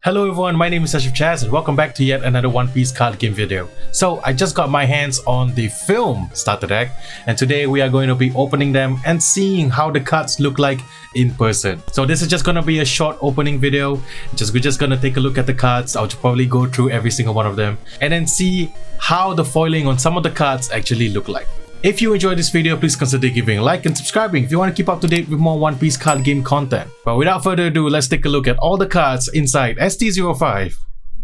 Hello everyone, my name is Asyrafchazz and welcome back to yet another One Piece card game video. So I just got my hands on the film starter deck and today we are going to be opening them and seeing how the cards look like in person. So this is just going to be a short opening video. We're just going to take a look at the cards. I'll probably go through every single one of them and then see how the foiling on some of the cards actually look like. If you enjoyed this video, please consider giving a like and subscribing if you want to keep up to date with more One Piece card game content. But without further ado, let's take a look at all the cards inside ST05,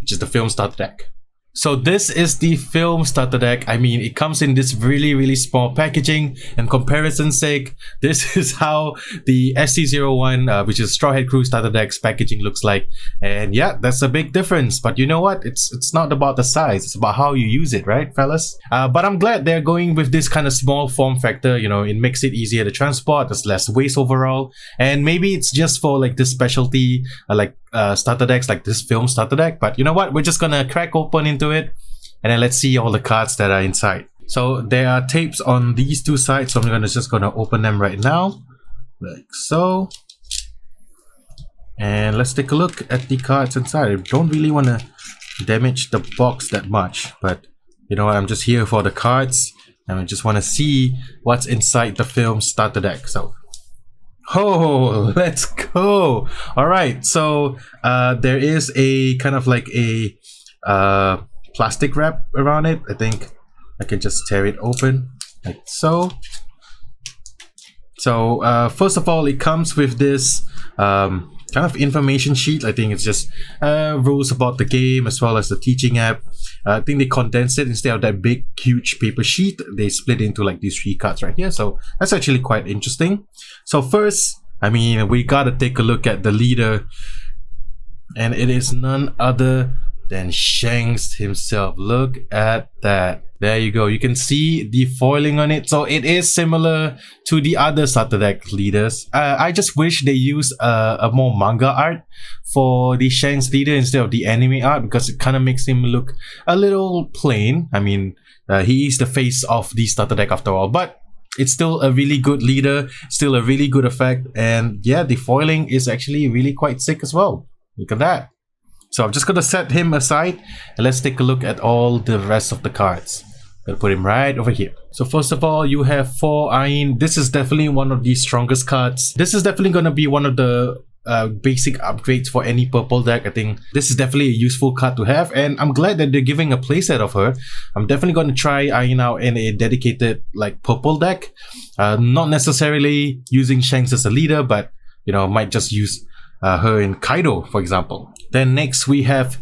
which is the film starter deck. So this is the film starter deck. I mean, it comes in this really small packaging, and comparison's sake, this is how the ST01, which is Straw Hat Crew starter deck's packaging looks like. And yeah, that's a big difference. But you know what? It's not about the size. It's about how you use it, right, fellas? But I'm glad they're going with this kind of small form factor. You know, it makes it easier to transport. There's less waste overall. And maybe it's just for like this specialty, starter decks like this film starter deck. But you know what? We're just gonna crack open into it and then let's see all the cards that are inside. So there are tapes on these two sides, so I'm just gonna open them right now like so, and let's take a look at the cards inside. I don't really want to damage the box that much, but you know what, I'm just here for the cards and I just want to see what's inside the film starter deck. So oh, let's go. All right, so there is a kind of like a plastic wrap around it. I think I can just tear it open like so. So first of all, it comes with this kind of information sheet. I think it's just rules about the game as well as the teaching app. I think they condensed it instead of that big huge paper sheet. They split it into like these three cards right here, so that's actually quite interesting. So first, I mean, we gotta take a look at the leader, and it is none other than Shanks himself. Look at that. There you go. You can see the foiling on it. So it is similar to the other starter deck leaders. I just wish they use a more manga art for the Shanks leader instead of the anime art, because it kind of makes him look a little plain. I mean, he is the face of the starter deck after all, but it's still a really good leader, still a really good effect, and yeah, the foiling is actually really quite sick as well. Look at that. So I'm just gonna set him aside and let's take a look at all the rest of the cards. Gonna put him right over here. So first of all, you have 4 Ain. This is definitely one of the strongest cards. This is definitely gonna be one of the basic upgrades for any purple deck. I think this is definitely a useful card to have, and I'm glad that they're giving a playset of her. I'm definitely going to try Ain out in a dedicated like purple deck. Not necessarily using Shanks as a leader, but you know, might just use her in Kaido, for example. Then next we have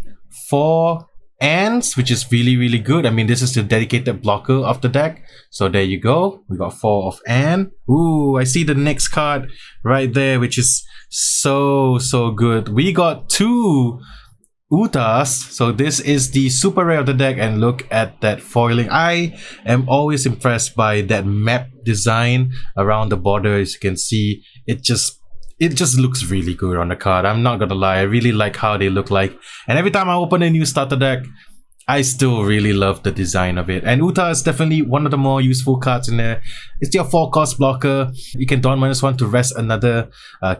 4 Ants, which is really good. I mean, this is the dedicated blocker of the deck. So there you go. We got 4 of Anne. Ooh, I see the next card right there, which is so good. We got 2 Utas. So this is the super rare of the deck, and look at that foiling. I am always impressed by that map design around the border. As you can see, it just looks really good on the card. I'm not gonna lie, I really like how they look like. And every time I open a new starter deck, I still really love the design of it. And Uta is definitely one of the more useful cards in there. It's your 4-cost blocker. You can don -1 to rest another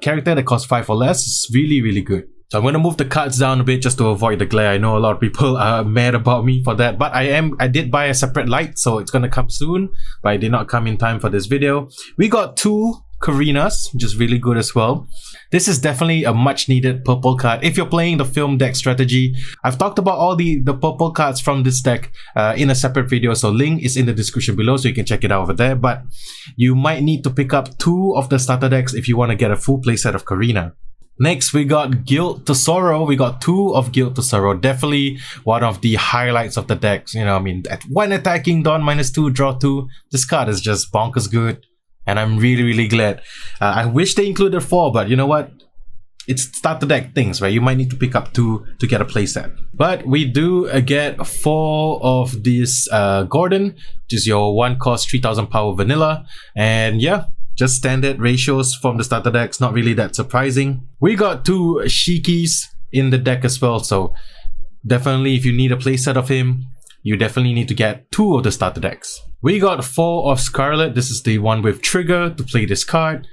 character that costs 5 or less. It's really good. So I'm going to move the cards down a bit just to avoid the glare. I know a lot of people are mad about me for that, but I did buy a separate light, so it's going to come soon, but it did not come in time for this video. We got 2 Karinas, which is really good as well. This is definitely a much needed purple card if you're playing the film deck strategy. I've talked about all the purple cards from this deck in a separate video, so link is in the description below so you can check it out over there. But you might need to pick up 2 of the starter decks if you want to get a full playset of Karina. Next, we got Guilt to Sorrow. We got 2 of Guilt to Sorrow. Definitely one of the highlights of the decks. You know, I mean, at 1 attacking, don -2, draw 2. This card is just bonkers good. And I'm really glad. I wish they included 4, but you know what? It's starter deck things, right? You might need to pick up 2 to get a playset. But we do get 4 of this Gordon, which is your 1-cost 3000 power vanilla. And yeah, just standard ratios from the starter decks. Not really that surprising. We got 2 Shikis in the deck as well. So definitely if you need a playset of him, you definitely need to get 2 of the starter decks. We got 4 of Scarlet. This is the one with Trigger to play this card.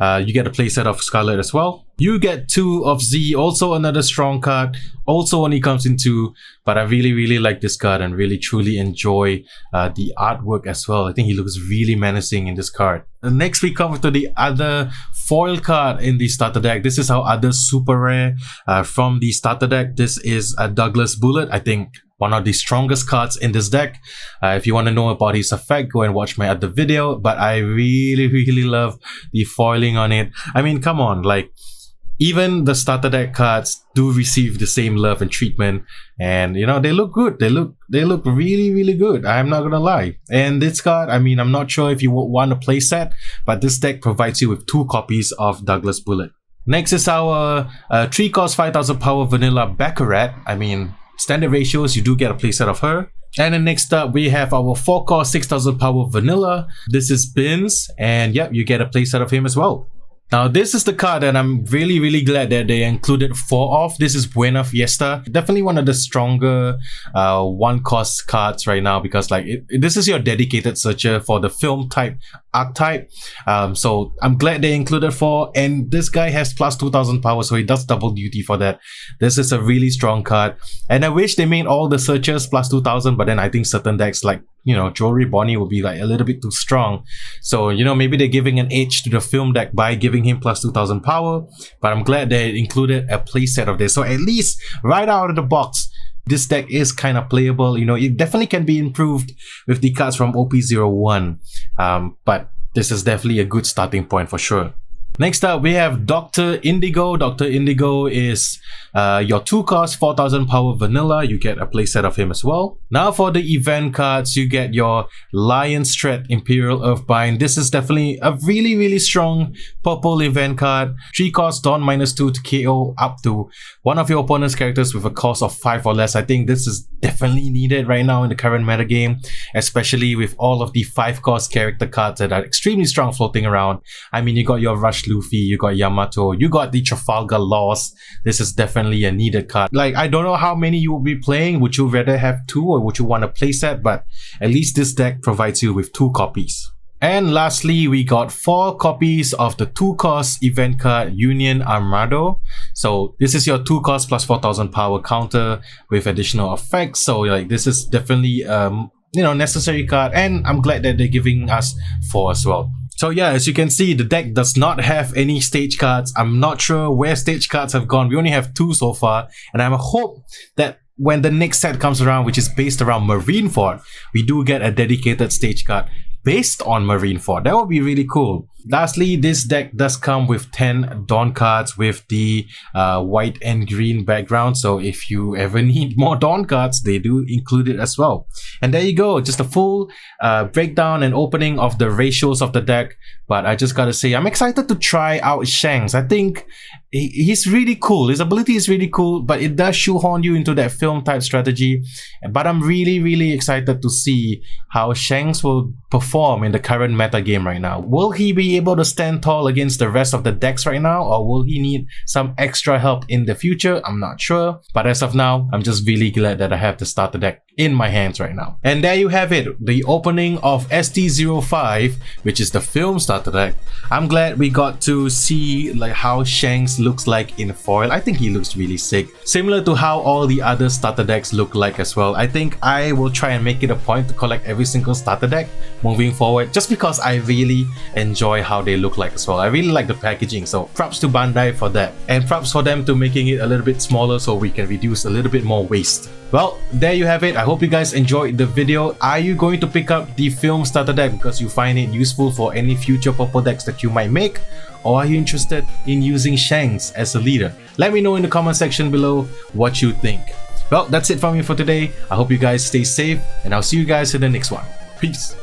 You get a playset of Scarlet as well. You get 2 of Z, also another strong card, also only comes in 2, but I really like this card and really truly enjoy the artwork as well. I think he looks really menacing in this card. Next we come to the other foil card in the starter deck. This is our other super rare from the starter deck. This is a Douglas Bullet. I think one of the strongest cards in this deck. If you want to know about his effect, go and watch my other video, but I really love the foiling on it. I mean, come on, like, even the starter deck cards do receive the same love and treatment, and you know, they look good. They look really good. I'm not gonna lie. And this card, I mean, I'm not sure if you want a playset, but this deck provides you with 2 copies of Douglas Bullet. Next is our 3 cost 5000 power vanilla Baccarat. I mean, standard ratios, you do get a playset of her. And then next up, we have our 4 cost 6000 power vanilla. This is Bins, and yep, you get a playset of him as well. Now, this is the card that I'm really glad that they included 4 of. This is Buena Fiesta. Definitely one of the stronger 1 cost cards right now, because like this is your dedicated searcher for the film type archetype. So I'm glad they included 4, and this guy has plus 2000 power, so he does double duty for that. This is a really strong card, and I wish they made all the searchers plus 2000, but then I think certain decks like, you know, Jewelry Bonnie will be like a little bit too strong. So, you know, maybe they're giving an edge to the film deck by giving him plus 2000 power, but I'm glad they included a playset of this. So at least right out of the box, this deck is kind of playable. You know, it definitely can be improved with the cards from OP01, but this is definitely a good starting point for sure. Next up, we have Dr. Indigo. Dr. Indigo is your 2 cost 4000 power vanilla. You get a playset of him as well. Now for the event cards, you get your Lion's Threat Imperial Earthbind. This is definitely a really strong purple event card. 3 cost Dawn -2 to KO up to one of your opponent's characters with a cost of 5 or less. I think this is definitely needed right now in the current meta game, especially with all of the 5 cost character cards that are extremely strong floating around. I mean, you got your Rush Luffy, you got Yamato, you got the Trafalgar Laws. This is definitely a needed card. Like, I don't know how many you will be playing. Would you rather have 2 or would you want a playset? But at least this deck provides you with 2 copies. And lastly, we got 4 copies of the 2 cost event card Union Armado. So this is your 2 cost plus 4000 power counter with additional effects. So like, this is definitely you know, necessary card, and I'm glad that they're giving us 4 as well. So yeah, as you can see, the deck does not have any stage cards. I'm not sure where stage cards have gone. We only have 2 so far, and I hope that when the next set comes around, which is based around Marineford, we do get a dedicated stage card based on Marineford. That would be really cool. Lastly, this deck does come with 10 Dawn cards with the white and green background. So if you ever need more Dawn cards, they do include it as well. And there you go, just a full breakdown and opening of the ratios of the deck. But I just gotta say, I'm excited to try out Shanks. I think he's really cool. His ability is really cool, but it does shoehorn you into that film type strategy. But I'm really excited to see how Shanks will perform in the current meta game right now. Will he be able to stand tall against the rest of the decks right now, or will he need some extra help in the future? I'm not sure, but as of now, I'm just really glad that I have the starter deck in my hands right now. And there you have it, the opening of ST05, which is the film starter deck. I'm glad we got to see like how Shanks looks like in foil. I think he looks really sick, similar to how all the other starter decks look like as well. I think I will try and make it a point to collect every single starter deck moving forward, just because I really enjoy how they look like as well. I really like the packaging, so props to Bandai for that, and props for them to making it a little bit smaller so we can reduce a little bit more waste. Well, there you have it. I hope you guys enjoyed the video. Are you going to pick up the film starter deck because you find it useful for any future purple decks that you might make? Or are you interested in using Shanks as a leader? Let me know in the comment section below what you think. Well, that's it from me for today. I hope you guys stay safe, and I'll see you guys in the next one. Peace.